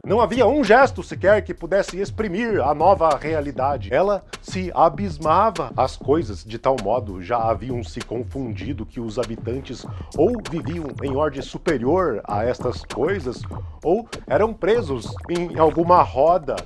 Não havia um gesto sequer que pudesse exprimir a nova realidade. Ela se abismava. As coisas, de tal modo, já haviam se confundido que os habitantes ou viviam em ordem superior a estas coisas, ou eram presos em alguma roda.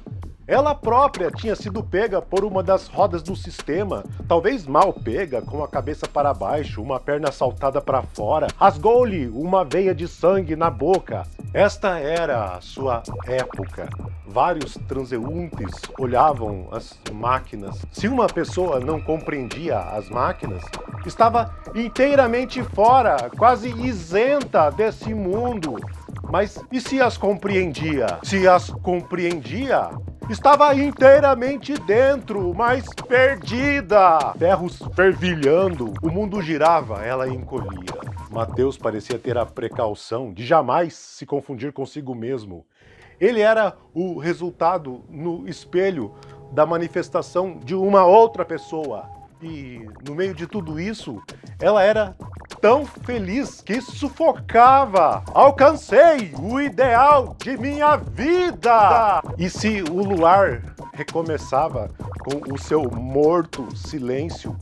Ela própria tinha sido pega por uma das rodas do sistema, talvez mal pega, com a cabeça para baixo, uma perna saltada para fora. Rasgou-lhe uma veia de sangue na boca. Esta era a sua época. Vários transeuntes olhavam as máquinas. Se uma pessoa não compreendia as máquinas, estava inteiramente fora, quase isenta desse mundo. Mas e se as compreendia? Se as compreendia, estava inteiramente dentro, mas perdida. Ferros fervilhando, o mundo girava, ela encolhia. Mateus parecia ter a precaução de jamais se confundir consigo mesmo. Ele era o resultado no espelho da manifestação de uma outra pessoa. E no meio de tudo isso, ela era tão feliz que sufocava. Alcancei o ideal de minha vida! E se o luar recomeçava com o seu morto silêncio,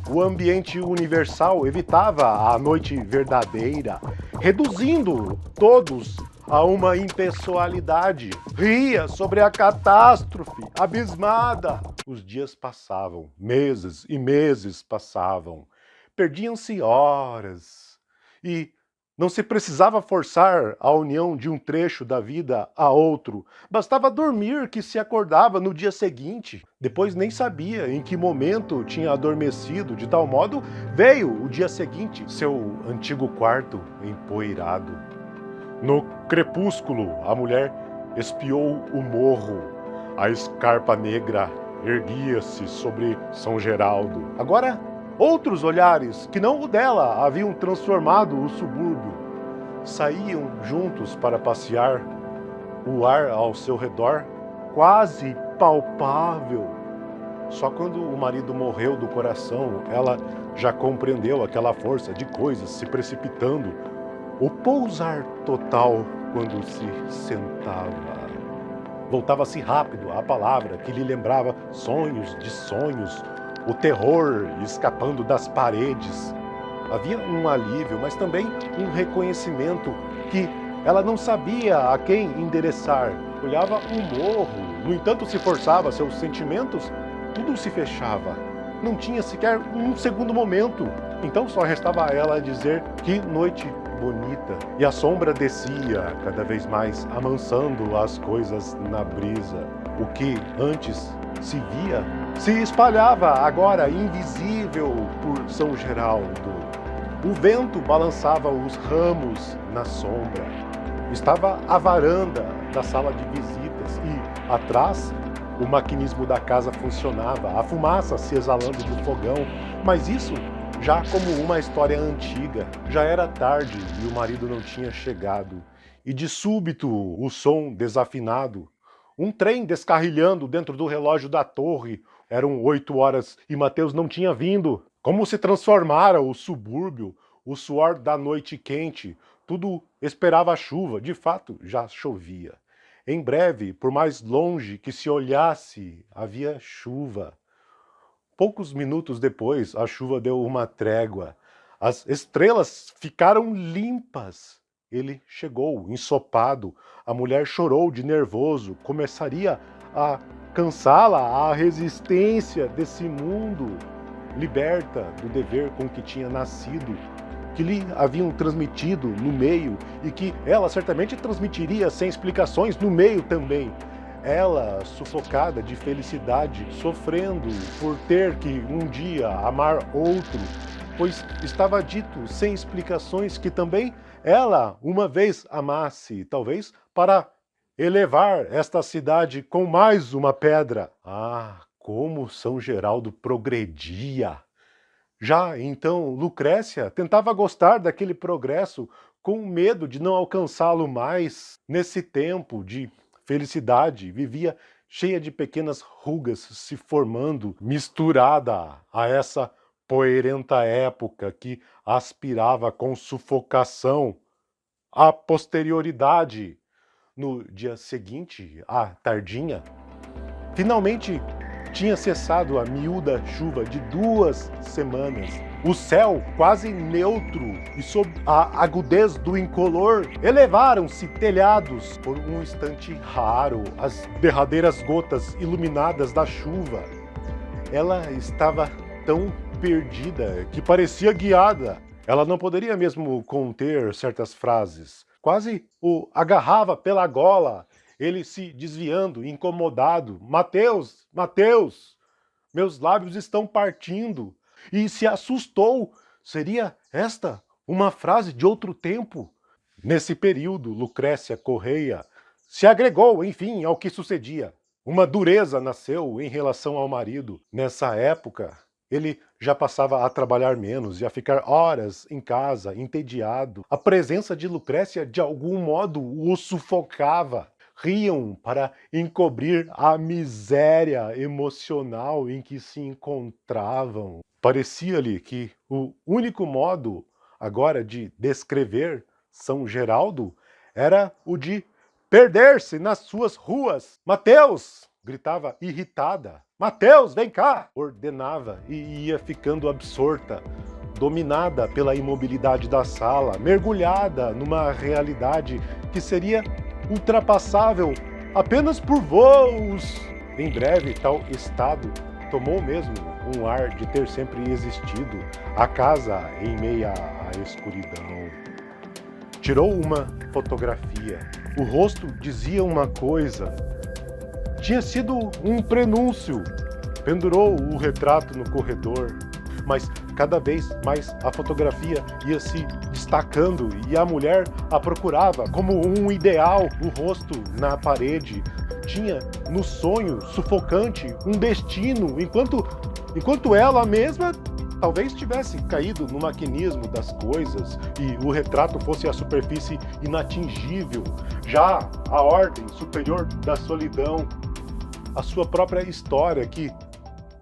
o ambiente universal evitava a noite verdadeira, reduzindo todos a uma impessoalidade. Ria sobre a catástrofe, abismada. Os dias passavam, meses e meses passavam. Perdiam-se horas. E não se precisava forçar a união de um trecho da vida a outro. Bastava dormir que se acordava no dia seguinte. Depois nem sabia em que momento tinha adormecido. De tal modo, veio o dia seguinte, seu antigo quarto empoeirado. No crepúsculo, a mulher espiou o morro. A escarpa negra erguia-se sobre São Geraldo. Agora, outros olhares, que não o dela, haviam transformado o subúrbio. Saíam juntos para passear, o ar ao seu redor quase palpável. Só quando o marido morreu do coração, ela já compreendeu aquela força de coisas se precipitando, o pousar total quando se sentava. Voltava-se rápido à palavra que lhe lembrava sonhos de sonhos, o terror escapando das paredes. Havia um alívio, mas também um reconhecimento que ela não sabia a quem endereçar. Olhava um morro, no entanto se forçava seus sentimentos, tudo se fechava. Não tinha sequer um segundo momento. Então só restava a ela dizer que noite bonita. E a sombra descia cada vez mais, amansando as coisas na brisa. O que antes se via se espalhava agora invisível por São Geraldo. O vento balançava os ramos na sombra. Estava a varanda da sala de visitas e, atrás, o maquinismo da casa funcionava, a fumaça se exalando do fogão, mas isso já como uma história antiga. Já era tarde e o marido não tinha chegado. E de súbito o som desafinado. Um trem descarrilhando dentro do relógio da torre. Eram 8 horas e Mateus não tinha vindo. Como se transformara o subúrbio, o suor da noite quente. Tudo esperava a chuva. De fato, já chovia. Em breve, por mais longe que se olhasse, havia chuva. Poucos minutos depois, a chuva deu uma trégua. As estrelas ficaram limpas. Ele chegou, ensopado. A mulher chorou de nervoso. Começaria a cansá-la a resistência desse mundo, liberta do dever com que tinha nascido, que lhe haviam transmitido no meio e que ela certamente transmitiria sem explicações no meio também. Ela, sufocada de felicidade, sofrendo por ter que um dia amar outro, pois estava dito sem explicações que também ela uma vez amasse, talvez para elevar esta cidade com mais uma pedra. Ah, como São Geraldo progredia! Já então Lucrécia tentava gostar daquele progresso com medo de não alcançá-lo mais. Nesse tempo de felicidade, vivia cheia de pequenas rugas se formando, misturada a essa poeirenta época que aspirava com sufocação a posterioridade. no dia seguinte, à tardinha, finalmente tinha cessado a miúda chuva de 2 semanas. O céu, quase neutro e sob a agudez do incolor, elevaram-se telhados. Por um instante raro, as derradeiras gotas iluminadas da chuva. Ela estava tão perdida que parecia guiada. Ela não poderia mesmo conter certas frases. Quase o agarrava pela gola, ele se desviando, incomodado. Mateus, Mateus, meus lábios estão partindo. E se assustou. Seria esta uma frase de outro tempo? Nesse período, Lucrécia Correia se agregou, enfim, ao que sucedia. Uma dureza nasceu em relação ao marido. Nessa época, ele já passava a trabalhar menos e a ficar horas em casa, entediado. A presença de Lucrécia, de algum modo, o sufocava. Riam para encobrir a miséria emocional em que se encontravam. Parecia-lhe que o único modo agora de descrever São Geraldo era o de perder-se nas suas ruas. Mateus! Gritava irritada. Mateus, vem cá! Ordenava e ia ficando absorta, dominada pela imobilidade da sala, mergulhada numa realidade que seria ultrapassável apenas por voos. Em breve, tal estado tomou mesmo um ar de ter sempre existido, a casa em meia à escuridão. Tirou uma fotografia. O rosto dizia uma coisa. Tinha sido um prenúncio. Pendurou o retrato no corredor. Mas cada vez mais a fotografia ia se destacando e a mulher a procurava como um ideal. O rosto na parede tinha no sonho sufocante um destino, enquanto ela mesma talvez tivesse caído no maquinismo das coisas e o retrato fosse a superfície inatingível, já a ordem superior da solidão, a sua própria história que,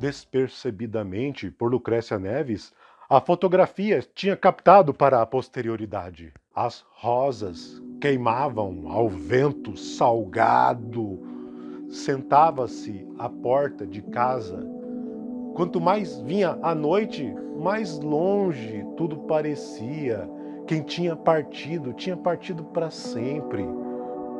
despercebidamente por Lucrécia Neves, a fotografia tinha captado para a posterioridade. As rosas queimavam ao vento salgado. Sentava-se à porta de casa. Quanto mais vinha a noite, mais longe tudo parecia. Quem tinha partido para sempre.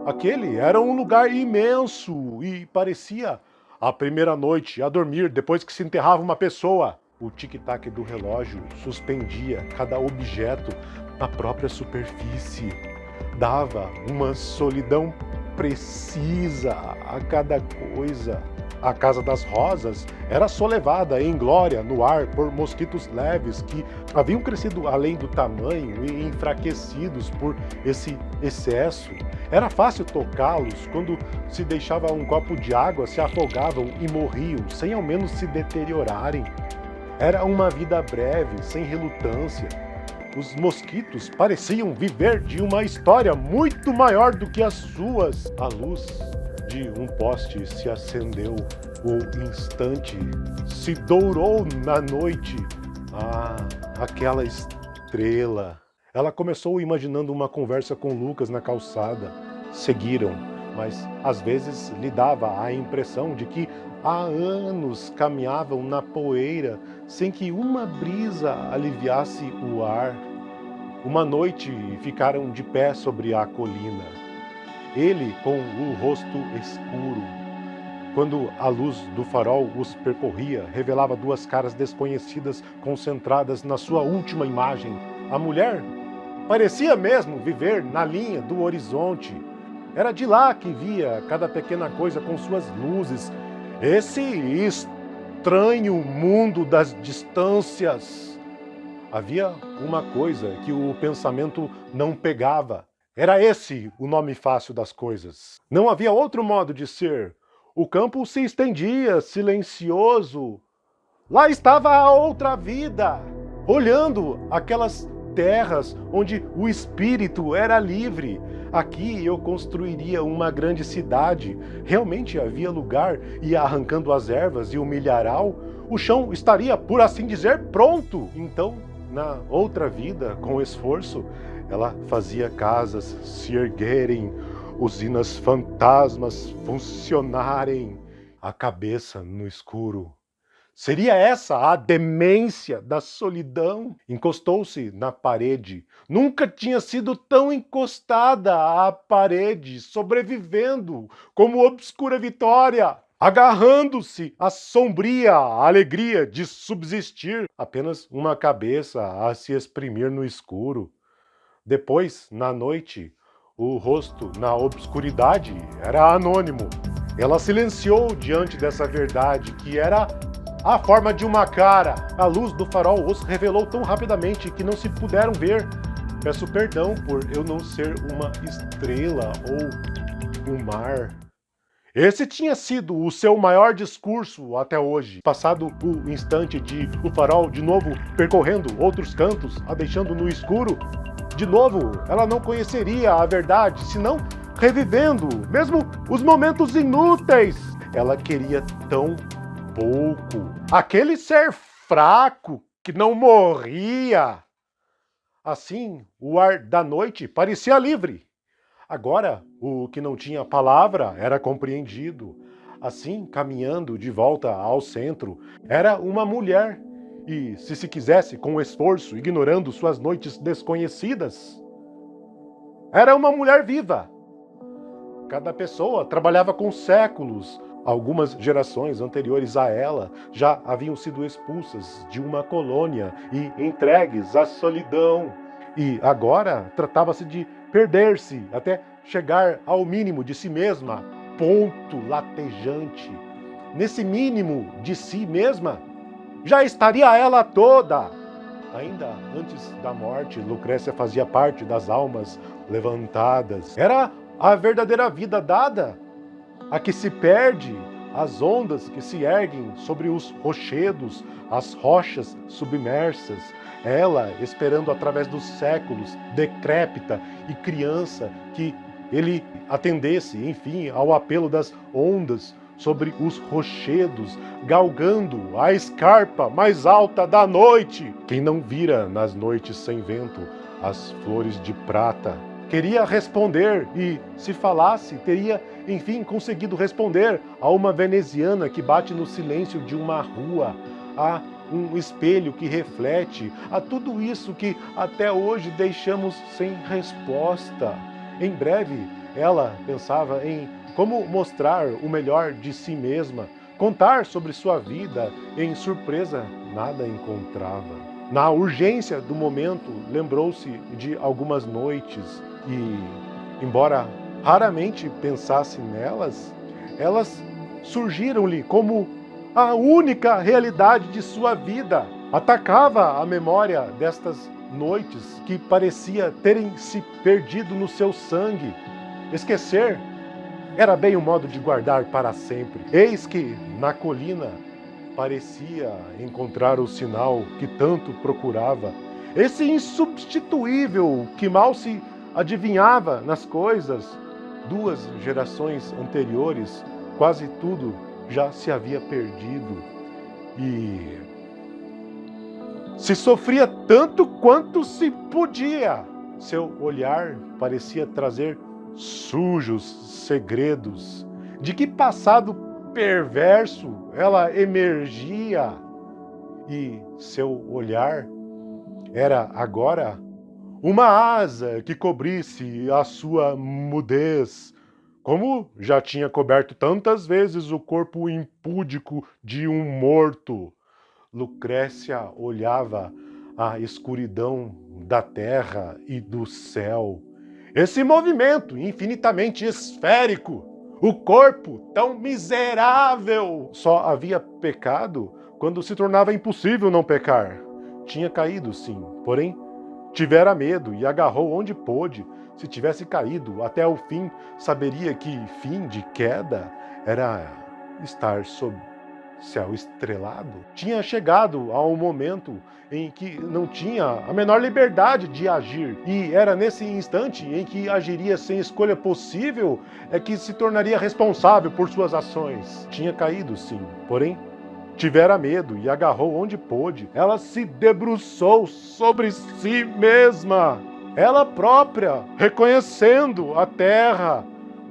Aquele era um lugar imenso e parecia a primeira noite a dormir depois que se enterrava uma pessoa. O tic-tac do relógio suspendia cada objeto na própria superfície. Dava uma solidão precisa a cada coisa. A Casa das Rosas era solevada em glória no ar por mosquitos leves que haviam crescido além do tamanho e enfraquecidos por esse excesso. Era fácil tocá-los. Quando se deixava um copo de água, se afogavam e morriam, sem ao menos se deteriorarem. Era uma vida breve, sem relutância. Os mosquitos pareciam viver de uma história muito maior do que as suas. A luz de um poste se acendeu. O instante se dourou na noite. Ah, aquela estrela. Ela começou imaginando uma conversa com Lucas na calçada. Seguiram, mas às vezes lhe dava a impressão de que há anos caminhavam na poeira sem que uma brisa aliviasse o ar. Uma noite ficaram de pé sobre a colina. Ele com o rosto escuro. Quando a luz do farol os percorria, revelava duas caras desconhecidas concentradas na sua última imagem. A mulher parecia mesmo viver na linha do horizonte. Era de lá que via cada pequena coisa com suas luzes. Esse estranho mundo das distâncias. Havia uma coisa que o pensamento não pegava. Era esse o nome fácil das coisas. Não havia outro modo de ser. O campo se estendia, silencioso. Lá estava a outra vida, olhando aquelas terras onde o espírito era livre. Aqui eu construiria uma grande cidade. Realmente havia lugar, e arrancando as ervas e o milharal, o chão estaria, por assim dizer, pronto. Então, na outra vida, com esforço, Ela fazia casas se erguerem, usinas fantasmas funcionarem, a cabeça no escuro. Seria essa a demência da solidão? Encostou-se na parede. Nunca tinha sido tão encostada à parede, sobrevivendo como obscura vitória, agarrando-se à sombria alegria de subsistir, apenas uma cabeça a se exprimir no escuro. Depois, na noite, o rosto na obscuridade era anônimo. Ela silenciou diante dessa verdade, que era a forma de uma cara. A luz do farol os revelou tão rapidamente que não se puderam ver. Peço perdão por eu não ser uma estrela ou um mar. Esse tinha sido o seu maior discurso até hoje. Passado o instante de o farol de novo percorrendo outros cantos, a deixando no escuro, de novo ela não conheceria a verdade, senão revivendo, mesmo os momentos inúteis. Ela queria tão pouco. Aquele ser fraco que não morria. Assim, o ar da noite parecia livre. Agora, o que não tinha palavra era compreendido. Assim, caminhando de volta ao centro, era uma mulher. E, se quisesse, com esforço, ignorando suas noites desconhecidas, era uma mulher viva. Cada pessoa trabalhava com séculos. Algumas gerações anteriores a ela já haviam sido expulsas de uma colônia e entregues à solidão. E agora tratava-se de perder-se até chegar ao mínimo de si mesma, ponto latejante. Nesse mínimo de si mesma, já estaria ela toda. Ainda antes da morte, Lucrécia fazia parte das almas levantadas. Era a verdadeira vida dada, a que se perde, as ondas que se erguem sobre os rochedos, as rochas submersas, ela esperando através dos séculos, decrépita e criança, que ele atendesse, enfim, ao apelo das ondas sobre os rochedos, galgando a escarpa mais alta da noite. Quem não vira nas noites sem vento as flores de prata? Queria responder e, se falasse, teria, enfim, conseguido responder a uma veneziana que bate no silêncio de uma rua, a um espelho que reflete, a tudo isso que até hoje deixamos sem resposta. Em breve, ela pensava em como mostrar o melhor de si mesma, contar sobre sua vida. Em surpresa, nada encontrava. Na urgência do momento, lembrou-se de algumas noites e, embora raramente pensasse nelas, elas surgiram-lhe como a única realidade de sua vida. Atacava a memória destas noites que parecia terem se perdido no seu sangue. Esquecer era bem um modo de guardar para sempre. Eis que, na colina, parecia encontrar o sinal que tanto procurava. Esse insubstituível que mal se adivinhava nas coisas. 2 gerações anteriores, quase tudo já se havia perdido. E se sofria tanto quanto se podia. Seu olhar parecia trazer sujos segredos. De que passado perverso ela emergia? E seu olhar era agora uma asa que cobrisse a sua mudez, como já tinha coberto tantas vezes o corpo impúdico de um morto. Lucrécia olhava a escuridão da terra e do céu. Esse movimento infinitamente esférico, o corpo tão miserável, só havia pecado quando se tornava impossível não pecar. Tinha caído, sim, porém tivera medo e agarrou onde pôde. Se tivesse caído até o fim, saberia que fim de queda era estar sob céu estrelado. Tinha chegado a um momento em que não tinha a menor liberdade de agir, e era nesse instante em que agiria sem escolha possível é que se tornaria responsável por suas ações. Tinha caído, sim, porém tivera medo e agarrou onde pôde. Ela se debruçou sobre si mesma. ela própria reconhecendo a terra,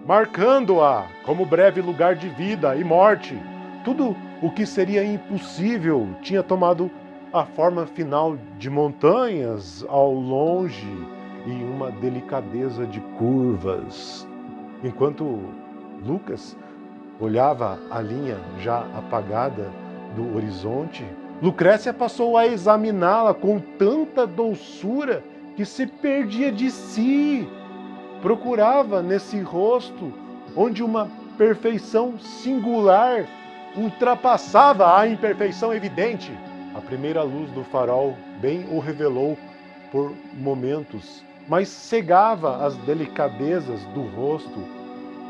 marcando-a como breve lugar de vida e morte. Tudo o que seria impossível tinha tomado a forma final de montanhas ao longe e uma delicadeza de curvas. Enquanto Lucas olhava a linha já apagada do horizonte, Lucrécia passou a examiná-la com tanta doçura que se perdia de si. Procurava nesse rosto, onde uma perfeição singular ultrapassava a imperfeição evidente. A primeira luz do farol bem o revelou por momentos, mas cegava as delicadezas do rosto.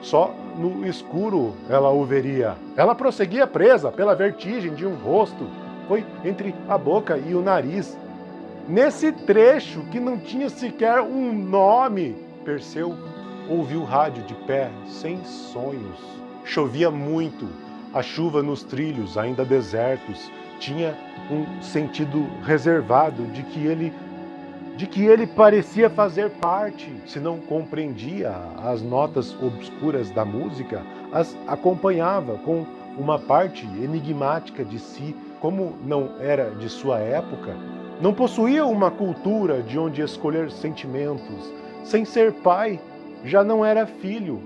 Só no escuro ela o veria. Ela prosseguia presa pela vertigem de um rosto. Foi entre a boca e o nariz. Nesse trecho que não tinha sequer um nome, Perseu ouviu o rádio de pé, sem sonhos. Chovia muito. A chuva nos trilhos, ainda desertos, tinha um sentido reservado de que ele parecia fazer parte. Se não compreendia as notas obscuras da música, as acompanhava com uma parte enigmática de si. Como não era de sua época, não possuía uma cultura de onde escolher sentimentos. Sem ser pai, já não era filho.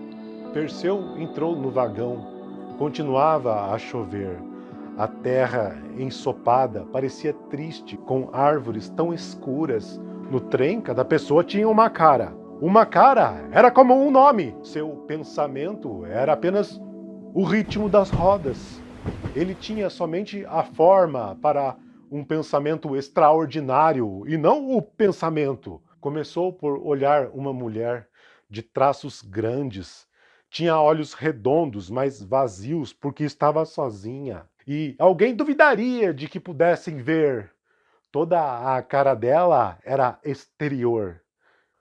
Perseu entrou no vagão. Continuava a chover. A terra ensopada parecia triste, com árvores tão escuras. No trem, cada pessoa tinha uma cara. Uma cara era como um nome. Seu pensamento era apenas o ritmo das rodas. Ele tinha somente a forma para um pensamento extraordinário e não o pensamento. Começou por olhar uma mulher de traços grandes. Tinha olhos redondos, mas vazios, porque estava sozinha. E alguém duvidaria de que pudessem ver. Toda a cara dela era exterior.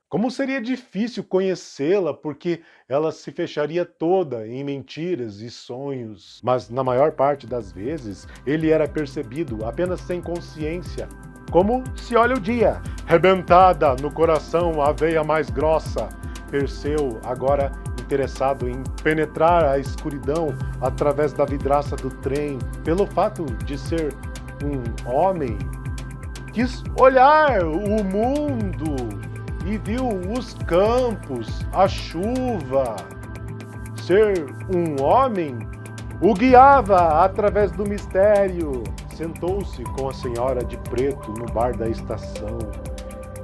Como seria difícil conhecê-la, porque ela se fecharia toda em mentiras e sonhos. Mas na maior parte das vezes, ele era percebido apenas sem consciência. Como se olha o dia, rebentada no coração a veia mais grossa. Perseu, agora interessado em penetrar a escuridão através da vidraça do trem, pelo fato de ser um homem, quis olhar o mundo e viu os campos, a chuva. Ser um homem o guiava através do mistério. Sentou-se com a senhora de preto no bar da estação.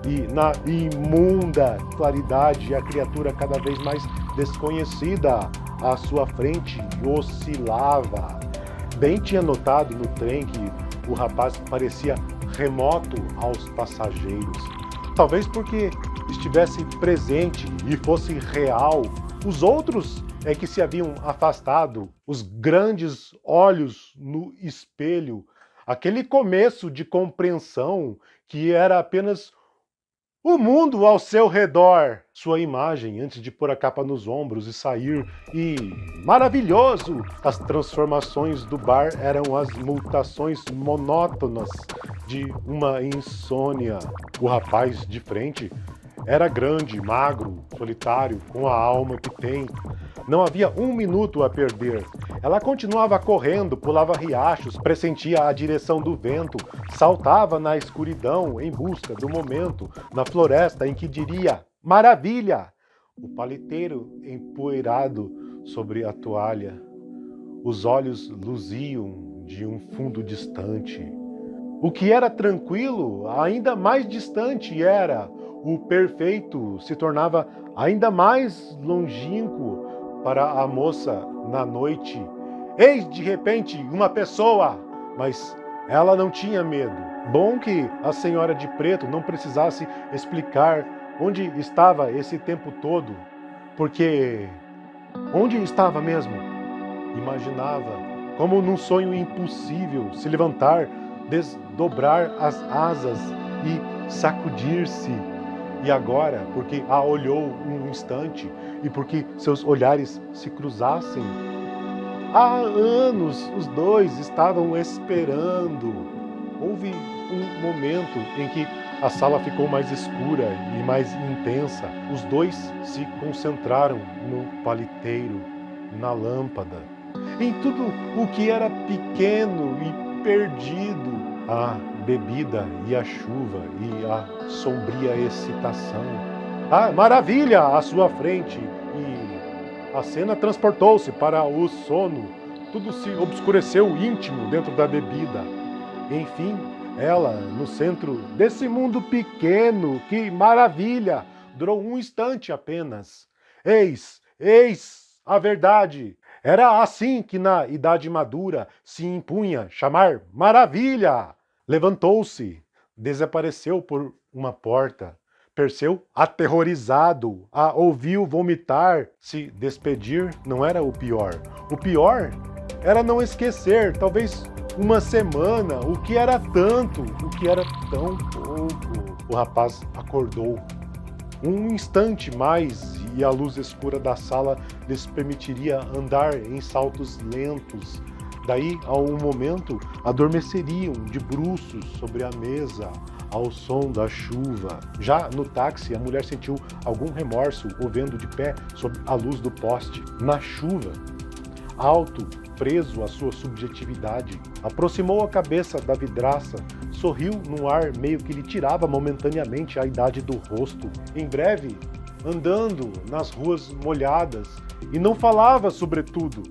E na imunda claridade, a criatura cada vez mais desconhecida à sua frente oscilava. Bem tinha notado no trem que o rapaz parecia remoto aos passageiros. Talvez porque estivesse presente e fosse real. Os outros é que se haviam afastado, os grandes olhos no espelho, aquele começo de compreensão que era apenas o mundo ao seu redor. Sua imagem antes de pôr a capa nos ombros e sair. E, maravilhoso, as transformações do bar eram as mutações monótonas de uma insônia. O rapaz de frente era grande, magro, solitário, com a alma que tem. Não havia um minuto a perder. Ela continuava correndo, pulava riachos, pressentia a direção do vento, saltava na escuridão em busca do momento, na floresta em que diria, maravilha! O paliteiro empoeirado sobre a toalha. Os olhos luziam de um fundo distante. O que era tranquilo, ainda mais distante era. O perfeito se tornava ainda mais longínquo para a moça na noite. Eis de repente uma pessoa, mas ela não tinha medo. Bom que a senhora de preto não precisasse explicar onde estava esse tempo todo, porque onde estava mesmo? Imaginava, como num sonho impossível, se levantar, desdobrar as asas e sacudir-se. E agora, porque a olhou um instante e porque seus olhares se cruzassem, há anos os dois estavam esperando. Houve um momento em que A sala ficou mais escura e mais intensa. Os dois se concentraram no paliteiro, na lâmpada, em tudo o que era pequeno e perdido. A bebida e a chuva e a sombria excitação. A maravilha à sua frente e a cena transportou-se para o sono. Tudo se obscureceu íntimo dentro da bebida. Enfim, ela, no centro desse mundo pequeno, que maravilha, durou um instante apenas. Eis a verdade. Era assim que na idade madura se impunha chamar maravilha. Levantou-se, desapareceu por uma porta. Perseu, aterrorizado, a ouviu vomitar. Se despedir não era o pior. O pior era não esquecer, talvez uma semana, o que era tanto, o que era tão pouco. O rapaz acordou. Um instante mais e a luz escura da sala lhes permitiria andar em saltos lentos. Daí, a um momento, adormeceriam de bruços sobre a mesa, ao som da chuva. Já no táxi, a mulher sentiu algum remorso o vendo de pé sob a luz do poste, na chuva. Alto, preso à sua subjetividade, aproximou a cabeça da vidraça, sorriu num ar meio que lhe tirava momentaneamente a idade do rosto. Em breve, andando nas ruas molhadas, e não falava sobretudo.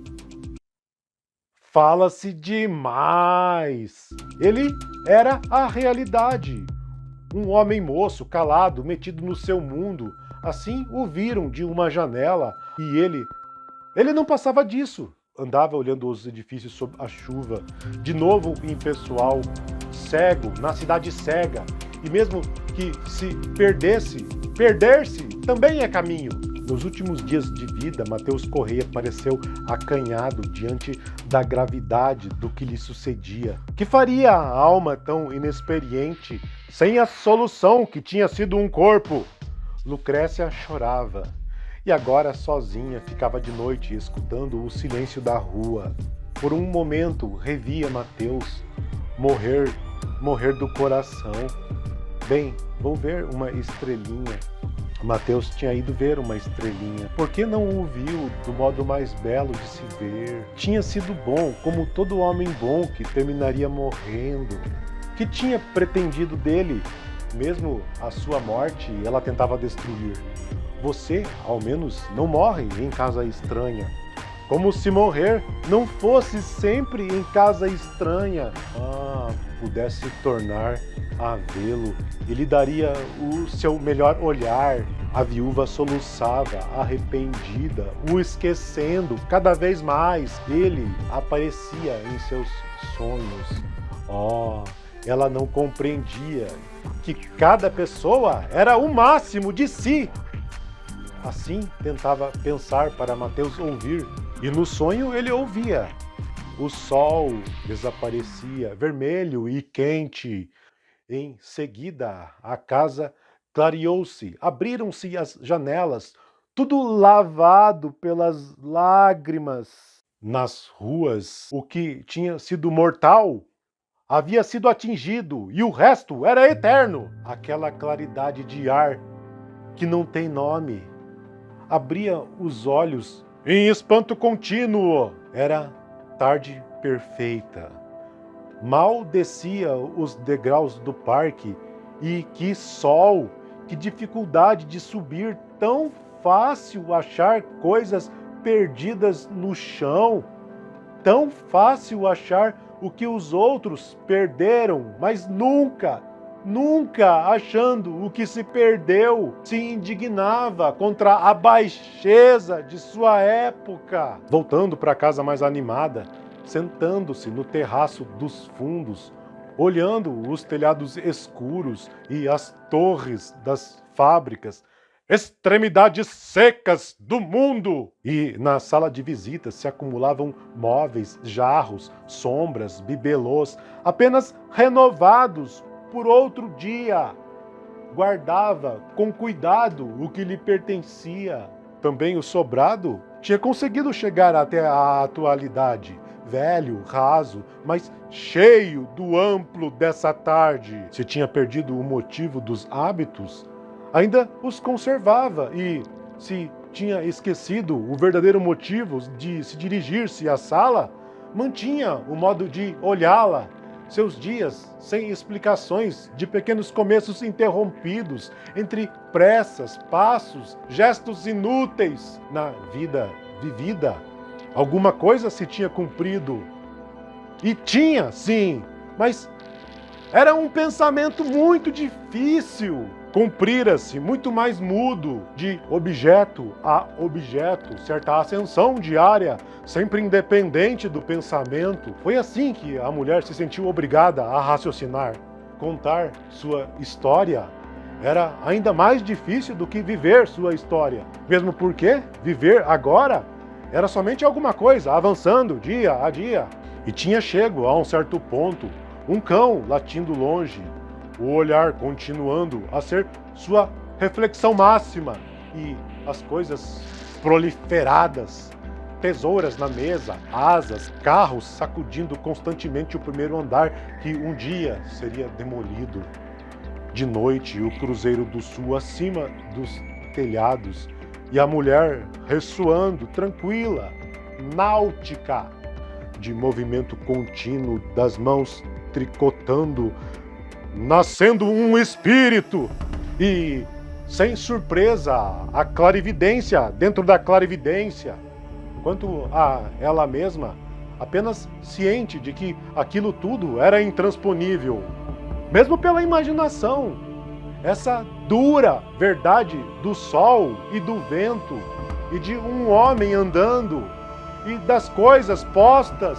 Fala-se demais. Ele era a realidade. Um homem moço, calado, metido no seu mundo. Assim o viram de uma janela e ele não passava disso. Andava olhando os edifícios sob a chuva, de novo impessoal, cego, na cidade cega. E mesmo que se perdesse, perder-se também é caminho. Nos últimos dias de vida, Mateus Correia pareceu acanhado diante da gravidade do que lhe sucedia. Que faria a alma tão inexperiente sem a solução que tinha sido um corpo? Lucrécia chorava. E agora, sozinha, ficava de noite escutando o silêncio da rua. Por um momento, revia Mateus morrer do coração. Bem, vou ver uma estrelinha. Mateus tinha ido ver uma estrelinha. Por que não o viu do modo mais belo de se ver? Tinha sido bom, como todo homem bom que terminaria morrendo. Que tinha pretendido dele? Mesmo a sua morte, ela tentava destruir. Você, ao menos, não morre em casa estranha. Como se morrer não fosse sempre em casa estranha. Pudesse tornar a vê-lo, ele daria o seu melhor olhar. A viúva soluçava, arrependida, o esquecendo cada vez mais. Ele aparecia em seus sonhos. Ela não compreendia que cada pessoa era o máximo de si. Assim tentava pensar para Mateus ouvir, e no sonho ele ouvia. O sol desaparecia, vermelho e quente. Em seguida, a casa clareou-se, abriram-se as janelas, tudo lavado pelas lágrimas. Nas ruas, o que tinha sido mortal havia sido atingido, e o resto era eterno. Aquela claridade de ar que não tem nome. Abria os olhos em espanto contínuo. Era tarde perfeita. Mal descia os degraus do parque e que sol, que dificuldade de subir, tão fácil achar coisas perdidas no chão, tão fácil achar o que os outros perderam, mas nunca achando o que se perdeu, se indignava contra a baixeza de sua época. Voltando para casa mais animada, sentando-se no terraço dos fundos, olhando os telhados escuros e as torres das fábricas, extremidades secas do mundo. E na sala de visitas se acumulavam móveis, jarros, sombras, bibelôs, apenas renovados por outro dia. Guardava com cuidado o que lhe pertencia. Também o sobrado tinha conseguido chegar até a atualidade, velho, raso, mas cheio do amplo dessa tarde. Se tinha perdido o motivo dos hábitos, ainda os conservava, e se tinha esquecido o verdadeiro motivo de se dirigir-se à sala, mantinha o modo de olhá-la. Seus dias sem explicações, de pequenos começos interrompidos, entre pressas, passos, gestos inúteis na vida vivida. Alguma coisa se tinha cumprido. E tinha, sim, mas era um pensamento muito difícil. Cumprira-se muito mais mudo, de objeto a objeto, certa ascensão diária, sempre independente do pensamento. Foi assim que a mulher se sentiu obrigada a raciocinar. Contar sua história era ainda mais difícil do que viver sua história. Mesmo porque viver agora era somente alguma coisa, avançando dia a dia. E tinha chego a um certo ponto, um cão latindo longe, o olhar continuando a ser sua reflexão máxima, e as coisas proliferadas, tesouras na mesa, asas, carros sacudindo constantemente o primeiro andar que um dia seria demolido. De noite, o Cruzeiro do Sul acima dos telhados, e a mulher ressoando, tranquila, náutica, de movimento contínuo das mãos tricotando, nascendo um espírito, e, sem surpresa, a clarividência dentro da clarividência, enquanto a ela mesma, apenas ciente de que aquilo tudo era intransponível, mesmo pela imaginação, essa dura verdade do sol e do vento, e de um homem andando, e das coisas postas,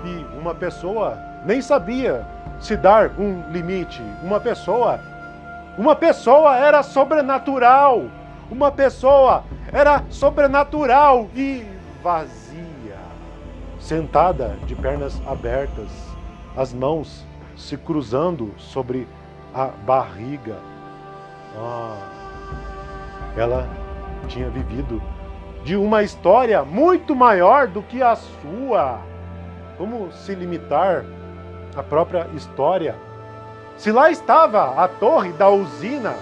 e uma pessoa nem sabia se dar um limite. Uma pessoa era sobrenatural. Uma pessoa era sobrenatural e vazia, sentada de pernas abertas, as mãos se cruzando sobre a barriga. Ela tinha vivido de uma história muito maior do que a sua. Como se limitar à própria história? Se lá estava a torre da usina,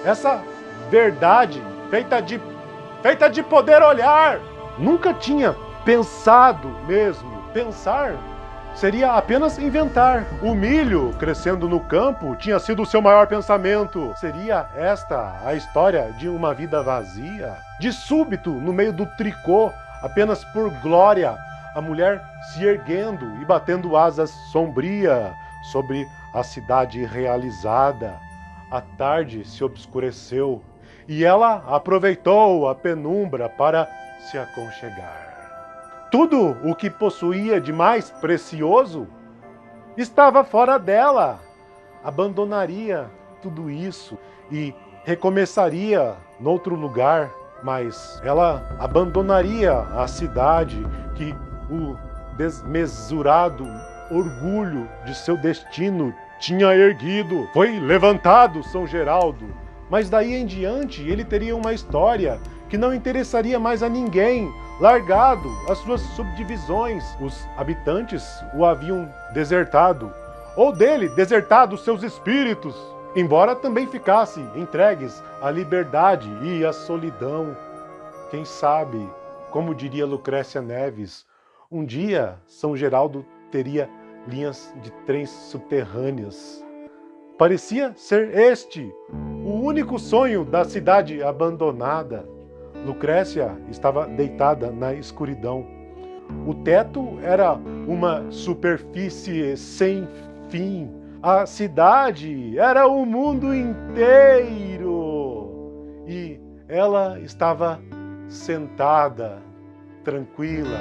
essa verdade feita de poder olhar, nunca tinha pensado mesmo. Pensar seria apenas inventar. O milho crescendo no campo tinha sido o seu maior pensamento. Seria esta a história de uma vida vazia? De súbito, no meio do tricô, apenas por glória, a mulher se erguendo e batendo asas sombria sobre a cidade realizada. A tarde se obscureceu e ela aproveitou a penumbra para se aconchegar. Tudo o que possuía de mais precioso estava fora dela. Abandonaria tudo isso e recomeçaria noutro lugar, mas ela abandonaria a cidade que o desmesurado orgulho de seu destino tinha erguido. Foi levantado São Geraldo, mas daí em diante ele teria uma história que não interessaria mais a ninguém, largado as suas subdivisões. Os habitantes o haviam desertado, ou dele desertado seus espíritos, embora também ficassem entregues à liberdade e à solidão. Quem sabe, como diria Lucrécia Neves, um dia São Geraldo teria linhas de trens subterrâneas. Parecia ser este o único sonho da cidade abandonada. Lucrécia estava deitada na escuridão. O teto era uma superfície sem fim. A cidade era o mundo inteiro. E ela estava sentada, tranquila,